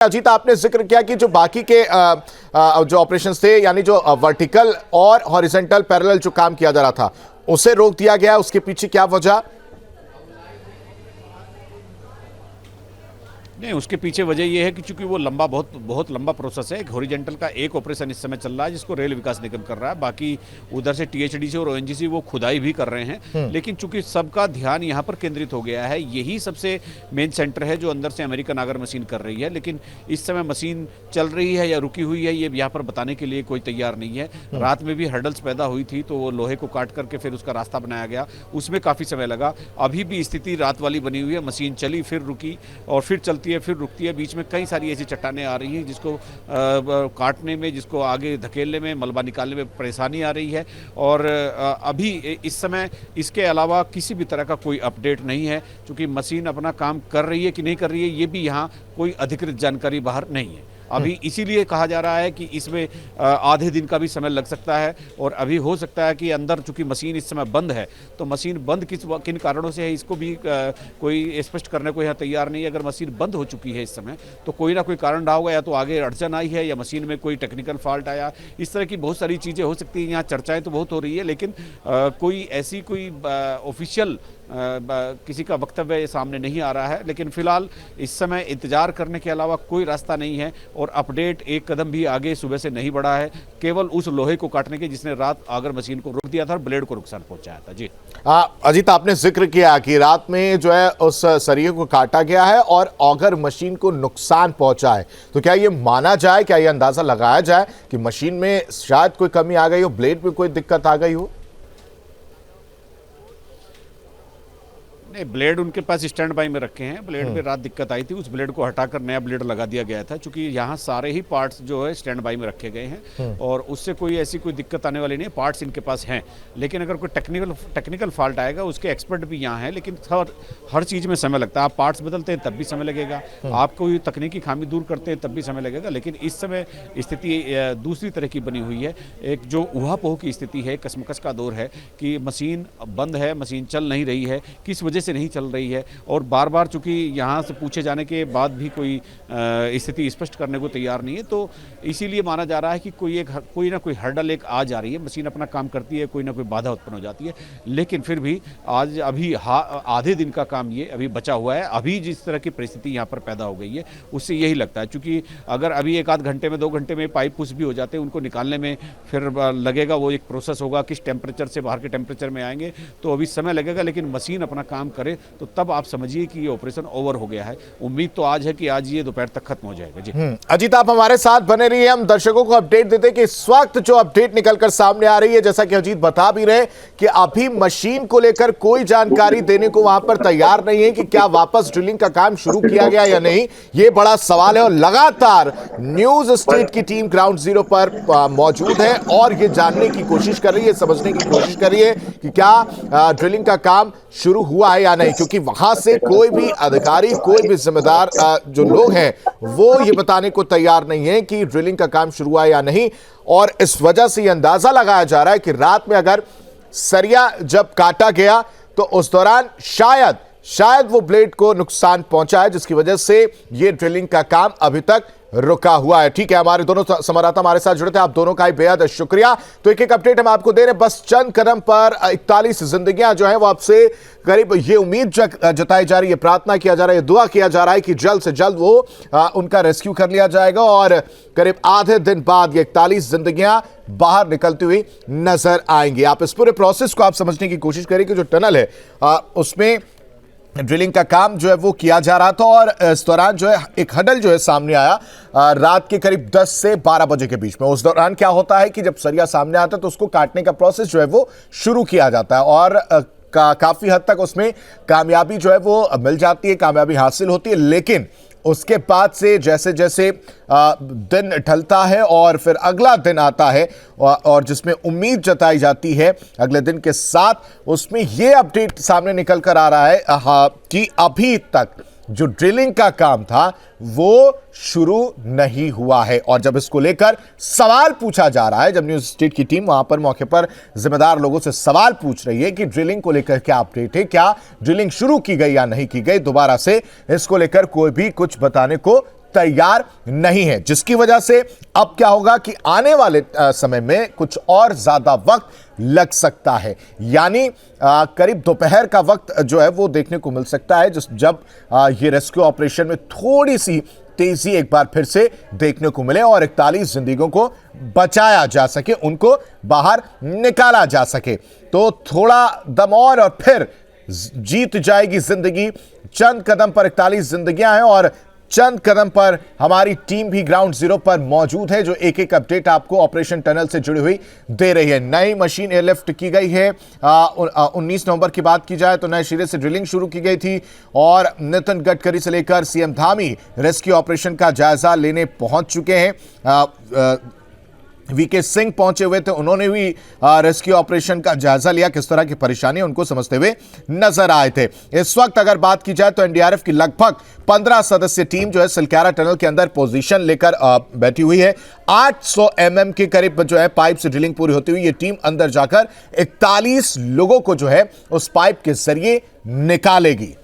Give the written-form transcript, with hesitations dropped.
अजीत, आपने जिक्र किया कि जो बाकी के जो ऑपरेशंस थे, यानी जो वर्टिकल और हॉरिजॉन्टल पैरेलल जो काम किया जा रहा था, उसे रोक दिया गया। उसके पीछे क्या वजह? नहीं, उसके पीछे वजह यह है कि चूंकि वो बहुत लंबा प्रोसेस है। हॉरिजॉन्टल का एक ऑपरेशन इस समय चल रहा है जिसको रेल विकास निगम कर रहा है, बाकी उधर से टीएचडीसी और ओएनजीसी वो खुदाई भी कर रहे हैं। लेकिन चूंकि सबका ध्यान यहाँ पर केंद्रित हो गया है, यही सबसे मेन सेंटर है जो अंदर से अमेरिकन नागर मशीन कर रही है। लेकिन इस समय मशीन चल रही है या रुकी हुई है, ये यहाँ पर बताने के लिए कोई तैयार नहीं है। रात में भी हर्डल्स पैदा हुई थी, तो वो लोहे को काट करके फिर उसका रास्ता बनाया गया, उसमें काफ़ी समय लगा। अभी भी स्थिति रात वाली बनी हुई है, मशीन चली फिर रुकी और फिर चलती है फिर रुकती है। बीच में कई सारी ऐसी चट्टानें आ रही हैं जिसको काटने में, जिसको आगे धकेलने में, मलबा निकालने में परेशानी आ रही है। और अभी इस समय इसके अलावा किसी भी तरह का कोई अपडेट नहीं है, क्योंकि मशीन अपना काम कर रही है कि नहीं कर रही है ये भी यहाँ कोई अधिकृत जानकारी बाहर नहीं है। अभी इसीलिए कहा जा रहा है कि इसमें आधे दिन का भी समय लग सकता है। और अभी हो सकता है कि अंदर चूंकि मशीन इस समय बंद है, तो मशीन बंद किन कारणों से है इसको भी कोई स्पष्ट करने को यहाँ तैयार नहीं है। अगर मशीन बंद हो चुकी है इस समय, तो कोई ना कोई कारण रहा होगा, या तो आगे अड़चन आई है या मशीन में कोई टेक्निकल फॉल्ट आया। इस तरह की बहुत सारी चीज़ें हो सकती हैं। यहाँ चर्चाएँ तो बहुत हो रही है, लेकिन कोई ऐसी कोई ऑफिशियल किसी का वक्तव्य सामने नहीं आ रहा है। लेकिन फिलहाल इस समय इंतजार करने के अलावा कोई रास्ता नहीं है और अपडेट एक कदम भी आगे सुबह से नहीं बढ़ा है, केवल उस लोहे को काटने के जिसने रात आगर मशीन को रोक दिया था और ब्लेड को नुकसान पहुंचाया था। जी अजीत, आपने जिक्र किया कि रात में जो है उस सरिये को काटा गया है और ऑगर मशीन को नुकसान पहुंचा है, तो क्या ये माना जाए, क्या ये अंदाजा लगाया जाए कि मशीन में शायद कोई कमी आ गई हो, ब्लेड में कोई दिक्कत आ गई हो? नहीं, ब्लेड उनके पास स्टैंड बाई में रखे हैं। ब्लेड में रात दिक्कत आई थी, उस ब्लेड को हटाकर नया ब्लेड लगा दिया गया था, क्योंकि यहाँ सारे ही पार्ट्स जो है स्टैंड बाई में रखे गए हैं और उससे कोई ऐसी कोई दिक्कत आने वाली नहीं है। पार्ट्स इनके पास हैं, लेकिन अगर कोई टेक्निकल फॉल्ट आएगा, उसके एक्सपर्ट भी यहाँ हैं। लेकिन हर चीज़ में समय लगता है। आप पार्ट्स बदलते हैं तब भी समय लगेगा, आप कोई तकनीकी खामी दूर करते हैं तब भी समय लगेगा। लेकिन इस समय स्थिति दूसरी तरह की बनी हुई है। एक जो ऊहापोह की स्थिति है, कसमकस का दौर है कि मशीन बंद है, मशीन चल नहीं रही है, किस वजह से नहीं चल रही है। और बार बार चूंकि यहाँ से पूछे जाने के बाद भी कोई स्थिति स्पष्ट करने को तैयार नहीं है, तो इसीलिए माना जा रहा है कि कोई ना कोई हर्डल एक आ जा रही है। मशीन अपना काम करती है, कोई ना कोई बाधा उत्पन्न हो जाती है। लेकिन फिर भी आज अभी आधे दिन का काम ये अभी बचा हुआ है। अभी जिस तरह की परिस्थिति यहाँ पर पैदा हो गई है, उससे यही लगता है, चूंकि अगर अभी एक आध घंटे में 2 घंटे में पाइप पुश भी हो जाते हैं, उनको निकालने में फिर लगेगा, वो एक प्रोसेस होगा, किस टेम्परेचर से बाहर के टेम्परेचर में आएंगे, तो अभी समय लगेगा। लेकिन मशीन अपना काम करे तो तब आप समझिए कि ये ऑपरेशन ओवर हो गया है। उम्मीद तो आज है कि आज ये दोपहर तक खत्म हो जाएगा। जी अजीत, आप हमारे साथ बने रहिए, हम दर्शकों को अपडेट देते हैं कि इस वक्त जो अपडेट निकलकर सामने आ रही है, जैसा कि अजीत बता भी रहे कि अभी मशीन को लेकर कोई जानकारी देने को वहां पर तैयार नहीं है कि क्या वापस ड्रिलिंग का काम शुरू किया गया या नहीं, ये बड़ा सवाल है। और लगातार न्यूज स्टेट की टीम ग्राउंड जीरो पर मौजूद है और ये जानने की कोशिश कर रही है, समझने की कोशिश कर रही है कि क्या ड्रिलिंग का काम शुरू हुआ है या नहीं, क्योंकि वहां से कोई भी अधिकारी, कोई भी जिम्मेदार जो लोग हैं, वो ये बताने को तैयार नहीं है कि ड्रिलिंग का काम शुरू हुआ है या नहीं। और इस वजह से यह अंदाजा लगाया जा रहा है कि रात में अगर सरिया जब काटा गया तो उस दौरान शायद वो ब्लेड को नुकसान पहुंचा है, जिसकी वजह से ये ड्रिलिंग का काम अभी तक रुका हुआ है। ठीक है, हमारे दोनों संवाददाता हमारे साथ जुड़े थे, आप दोनों का ही बेहद शुक्रिया। तो एक अपडेट हम आपको दे रहे हैं, बस चंद कदम पर 41 जिंदगियां जो है वो आपसे करीब, ये उम्मीद जताई जा रही है, प्रार्थना किया जा रहा है, दुआ किया जा रहा है कि जल्द से जल्द वो उनका रेस्क्यू कर लिया जाएगा और करीब आधे दिन बाद ये 41 जिंदगियां बाहर निकलती हुई नजर आएंगी। आप इस पूरे प्रोसेस को आप समझने की कोशिश करें कि जो टनल है उसमें ड्रिलिंग का काम जो है वो किया जा रहा था और इस दौरान जो है एक हडल जो है सामने आया रात के करीब 10 से 12 बजे के बीच में। उस दौरान क्या होता है कि जब सरिया सामने आता है तो उसको काटने का प्रोसेस जो है वो शुरू किया जाता है और काफी हद तक उसमें कामयाबी जो है वो मिल जाती है, कामयाबी हासिल होती है। लेकिन उसके बाद से जैसे जैसे दिन ढलता है और फिर अगला दिन आता है और जिसमें उम्मीद जताई जाती है अगले दिन के साथ, उसमें यह अपडेट सामने निकल कर आ रहा है कि अभी तक जो ड्रिलिंग का काम था वो शुरू नहीं हुआ है। और जब इसको लेकर सवाल पूछा जा रहा है, जब न्यूज स्टेट की टीम वहां पर मौके पर जिम्मेदार लोगों से सवाल पूछ रही है कि ड्रिलिंग को लेकर क्या अपडेट है, क्या ड्रिलिंग शुरू की गई या नहीं की गई, दोबारा से इसको लेकर कोई भी कुछ बताने को तैयार नहीं है, जिसकी वजह से अब क्या होगा कि आने वाले समय में कुछ और ज्यादा वक्त लग सकता है। यानी करीब दोपहर का वक्त जो है वो देखने को मिल सकता है, जब ये रेस्क्यू ऑपरेशन में थोड़ी सी तेजी एक बार फिर से देखने को मिले और 41 जिंदगियों को बचाया जा सके, उनको बाहर निकाला जा सके। तो थोड़ा दम और फिर जीत जाएगी जिंदगी। चंद कदम पर 41 जिंदगियां हैं और चंद कदम पर हमारी टीम भी ग्राउंड जीरो पर मौजूद है, जो एक एक अपडेट आपको ऑपरेशन टनल से जुड़ी हुई दे रही है। नई मशीन एयरलिफ्ट की गई है। 19 नवंबर की बात की जाए तो नए सिरे से ड्रिलिंग शुरू की गई थी और नितिन गडकरी से लेकर सीएम धामी रेस्क्यू ऑपरेशन का जायजा लेने पहुंच चुके हैं। वीके सिंह पहुंचे हुए थे, उन्होंने भी रेस्क्यू ऑपरेशन का जायजा लिया, किस तरह की परेशानी उनको समझते हुए नजर आए थे। इस वक्त अगर बात की जाए तो एनडीआरएफ की लगभग 15 सदस्यीय टीम जो है सिलक्यारा टनल के अंदर पोजीशन लेकर बैठी हुई है। 800 mm के करीब जो है पाइप से ड्रिलिंग पूरी होती हुई ये टीम अंदर जाकर 41 लोगों को जो है उस पाइप के जरिए निकालेगी।